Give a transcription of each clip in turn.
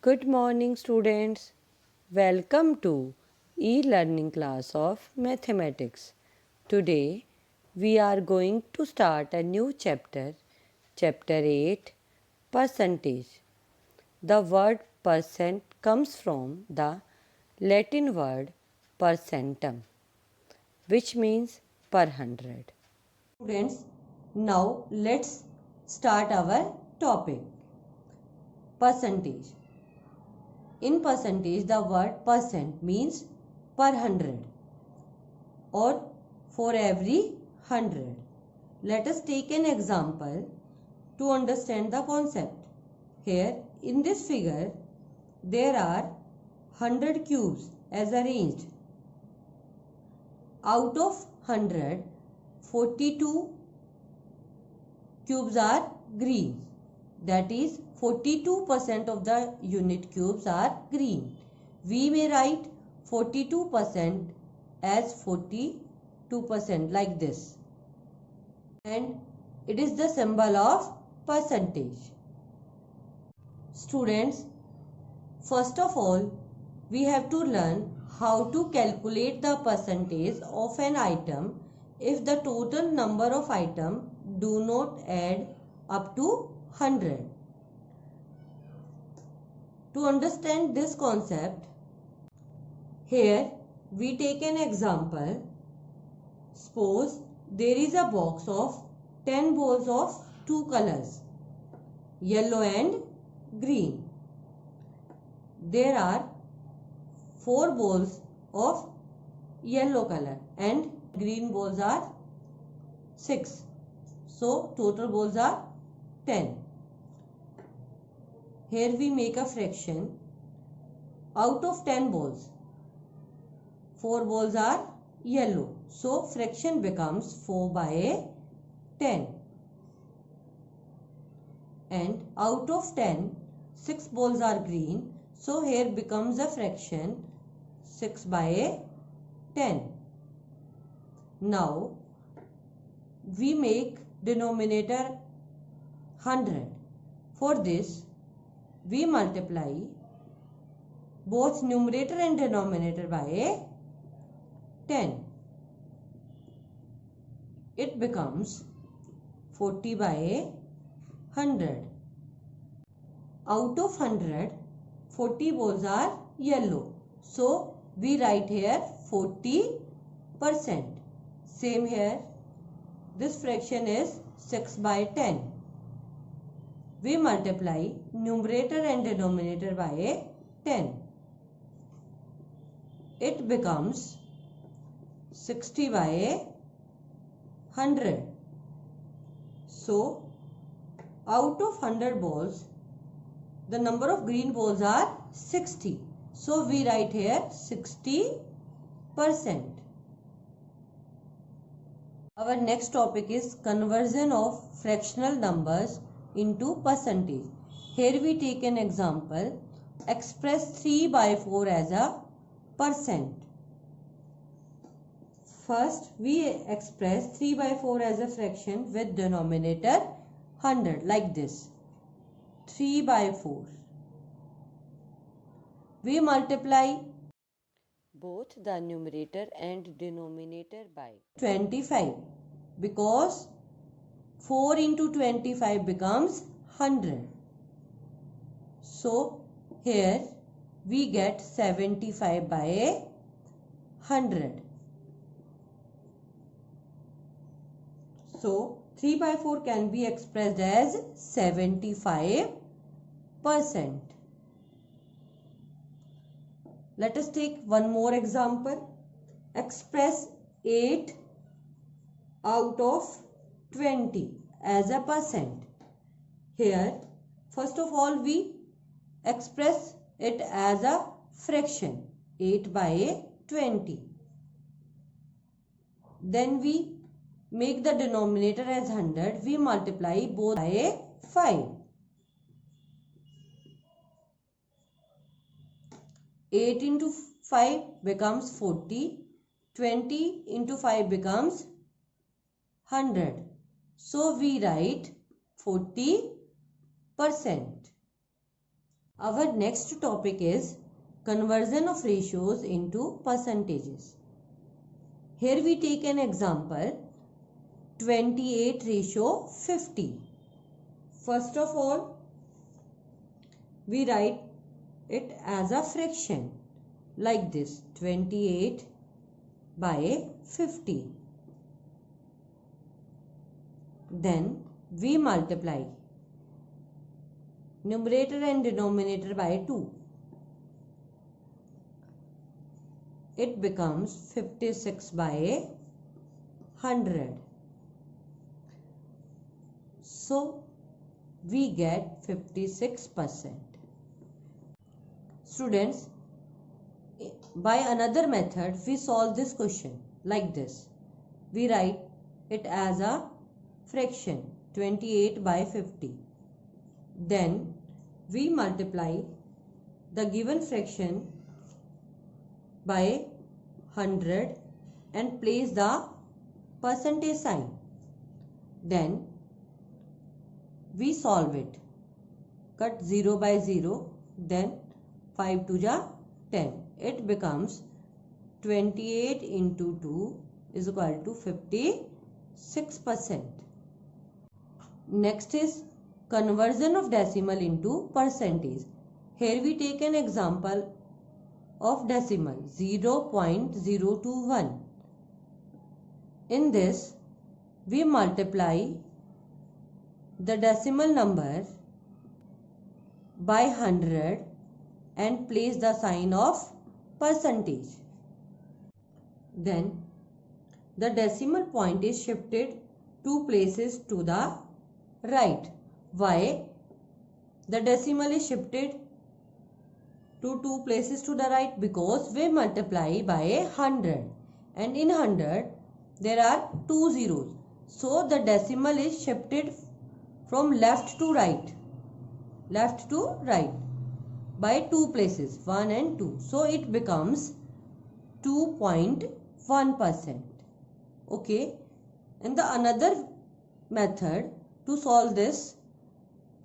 Good morning, students. Welcome to e-learning class of mathematics. Today we are going to start a new chapter 8, percentage. The word percent comes from the Latin word percentum, which means per hundred. Students, now let's start our topic. Percentage. In percentage, the word percent means per hundred or for every 100. Let us take an example to understand the concept. Here in this figure, there are 100 cubes as arranged. Out of 100, 42 cubes are green. That is 42% of the unit cubes are green. We may write 42% as 42% like this. And it is the symbol of percentage. Students, first of all, we have to learn how to calculate the percentage of an item if the total number of items do not add up to 100. To understand this concept, here we take an example. Suppose there is a box of 10 balls of two colors, yellow and green. There are 4 balls of yellow color and green balls are 6. So total balls are 10. Here we make a fraction. Out of 10 balls, 4 balls are yellow. So fraction becomes 4 by 10. And out of 10, 6 balls are green. So here becomes a fraction 6 by 10. Now we make denominator 100. For this, we multiply both numerator and denominator by 10. It becomes 40 by 100. Out of 100, 40 balls are yellow. So we write here 40%. Same here. This fraction is 6 by 10. We multiply numerator and denominator by 10. It becomes 60 by 100. So out of 100 balls, the number of green balls are 60. So we write here 60%. Our next topic is conversion of fractional numbers into percentage. Here we take an example. Express 3 by 4 as a percent. First, we express 3 by 4 as a fraction with denominator 100 like this. 3 by 4. We multiply both the numerator and denominator by 25 because 4 into 25 becomes 100. So here we get 75 by 100. So 3 by 4 can be expressed as 75%. Let us take one more example. Express 8 out of 20 as a percent. Here, first of all, we express it as a fraction 8 by 20. Then we make the denominator as 100. We multiply both by 5. 8 into 5 becomes 40. 20 into 5 becomes 100. So we write 40%. Our next topic is conversion of ratios into percentages. Here we take an example 28:50. First of all, we write it as a fraction like this 28/50. Then we multiply numerator and denominator by 2. It becomes 56/100. So we get 56%. Students, by another method we solve this question like this. We write it as a fraction 28/50. Then we multiply the given fraction by 100 and place the percentage sign. Then we solve it. Cut 0 by 0, then 5 to the 10. It becomes 28 into 2 is equal to 56%. Next is conversion of decimal into percentage. Here we take an example of decimal 0.021. In this, we multiply the decimal number by 100 and place the sign of percentage. Then the decimal point is shifted 2 places to the right. Why the decimal is shifted to 2 places to the right? Because we multiply by 100 and in 100 there are 2 zeros. So the decimal is shifted from left to right by 2 places, 1 and 2. So it becomes 2.1%. Okay. And the another method to solve this,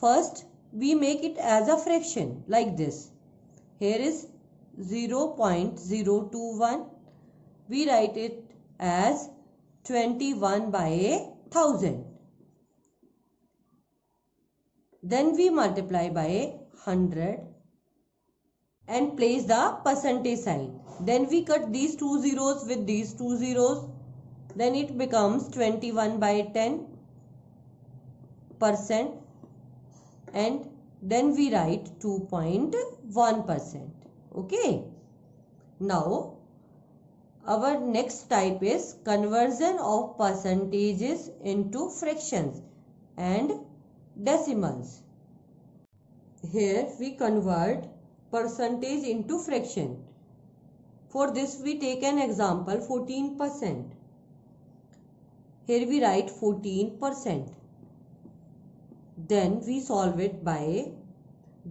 first we make it as a fraction like this. Here is 0.021. We write it as 21/1000. Then we multiply by 100 and place the percentage sign. Then we cut these 2 zeros with these 2 zeros. Then it becomes 21/10%. And then we write 2.1%. Okay. Now our next type is conversion of percentages into fractions and decimals. Here we convert percentage into fraction. For this we take an example 14%. Here we write 14%. Then we solve it by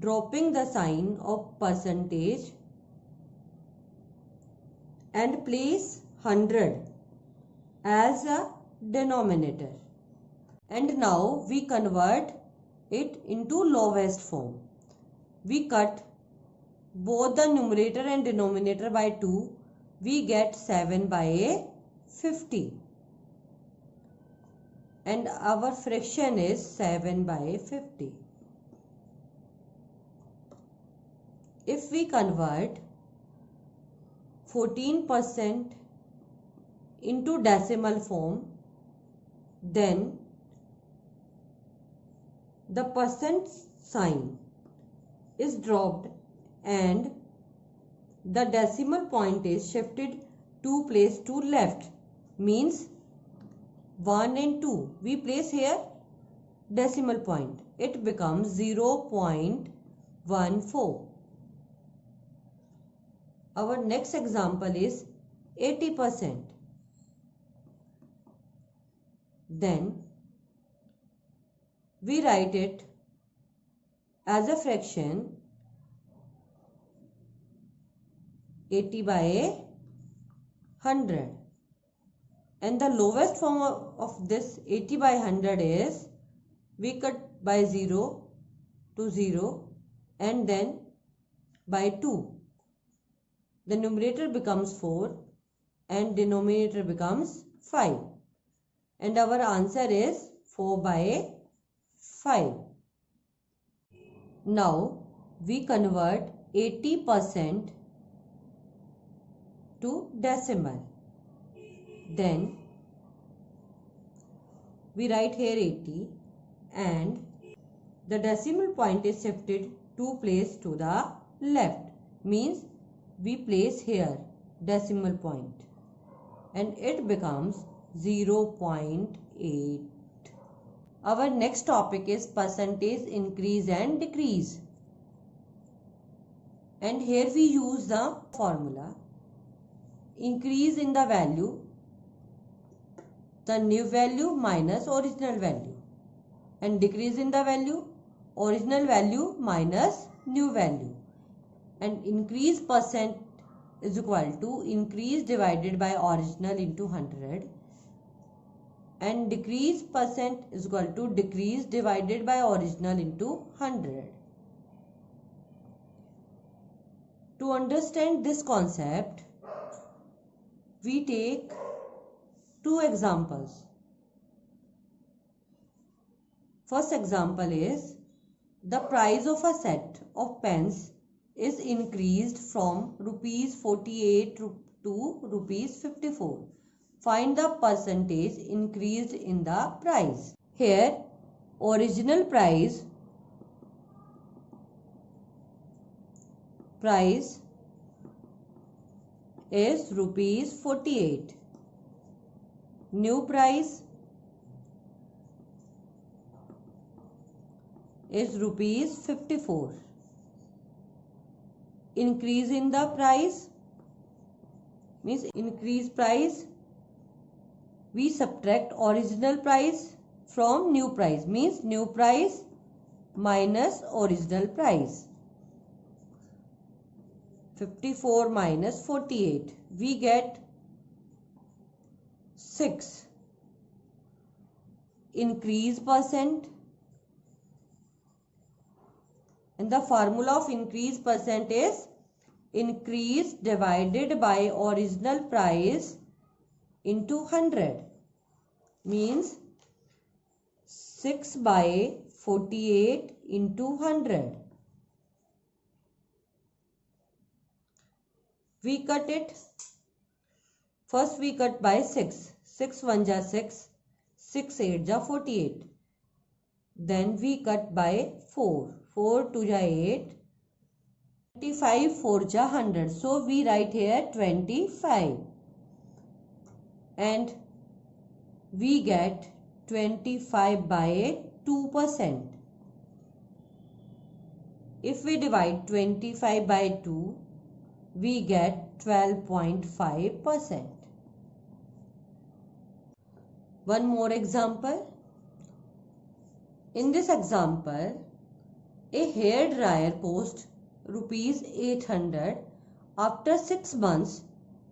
dropping the sign of percentage and place 100 as a denominator. And now we convert it into lowest form. We cut both the numerator and denominator by 2. We get 7/50. And our fraction is 7/50. If we convert 14% into decimal form, then the percent sign is dropped and the decimal point is shifted 2 places to left, means 1 and 2. We place here decimal point. It becomes 0.14. Our next example is 80%. Then we write it as a fraction 80/100. And the lowest form of this 80/100 is we cut by 0 to 0 and then by 2. The numerator becomes 4 and denominator becomes 5. And our answer is 4 by 5. Now we convert 80% to decimal. Then we write here 80 and the decimal point is shifted 2 place to the left. Means we place here decimal point and it becomes 0.8. Our next topic is percentage increase and decrease. And here we use the formula increase in the value, the new value minus original value, and decrease in the value, original value minus new value. And increase percent is equal to increase divided by original into 100, and decrease percent is equal to decrease divided by original into 100. To understand this concept, we take two examples. First example is the price of a set of pens is increased from rupees 48 to rupees 54. Find the percentage increased in the price. Here original price is rupees 48. New price is rupees 54. Increase in the price means increase price. We subtract original price from new price means new price minus original price. 54 minus 48. We get 6. Increase percent. And the formula of increase percent is increase divided by original price into 100. Means 6 by 48 into 100. We cut it. First we cut by 6. 6 1 ja 6. 6 8 ja 48. Then we cut by 4. 4 2 ja 8. 25 4 ja 100. So we write here 25. And we get 25 by 2%. If we divide 25 by 2, we get 12.5%. One more example. In this example, a hair dryer cost rupees 800. After 6 months,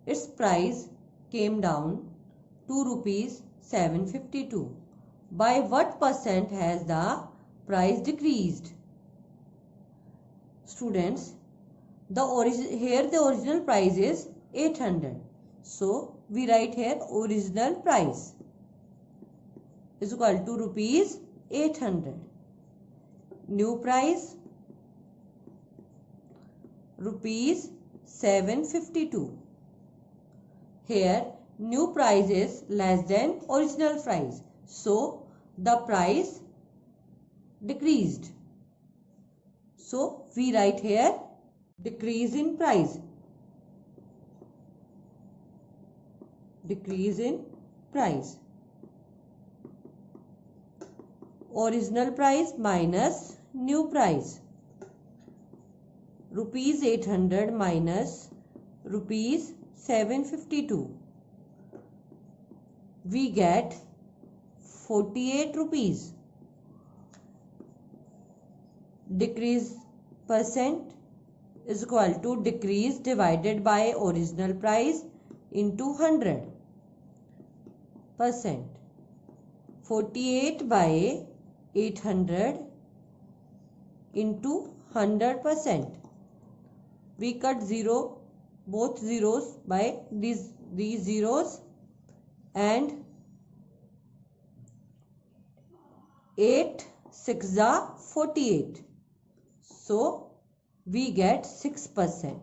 its price came down to rupees 752. By what percent has the price decreased? Students, here the original price is 800. So we write here original price is equal to rupees 800. New price rupees 752. Here new price is less than original price. So the price decreased. So we write here decrease in price. Decrease in price. Original price minus new price. Rupees 800 minus rupees 752. We get 48 rupees. Decrease percent is equal to decrease divided by original price into 100%. 48 by 800 into 100%. We cut both zeros by these zeros, and 8 6 are 48. So we get 6%.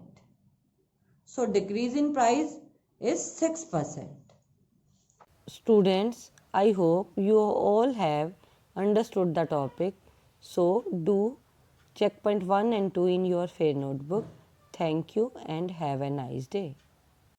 So decrease in price is 6%. Students, I hope you all have understood the topic. So do check point 1 and 2 in your fair notebook. Thank you and have a nice day.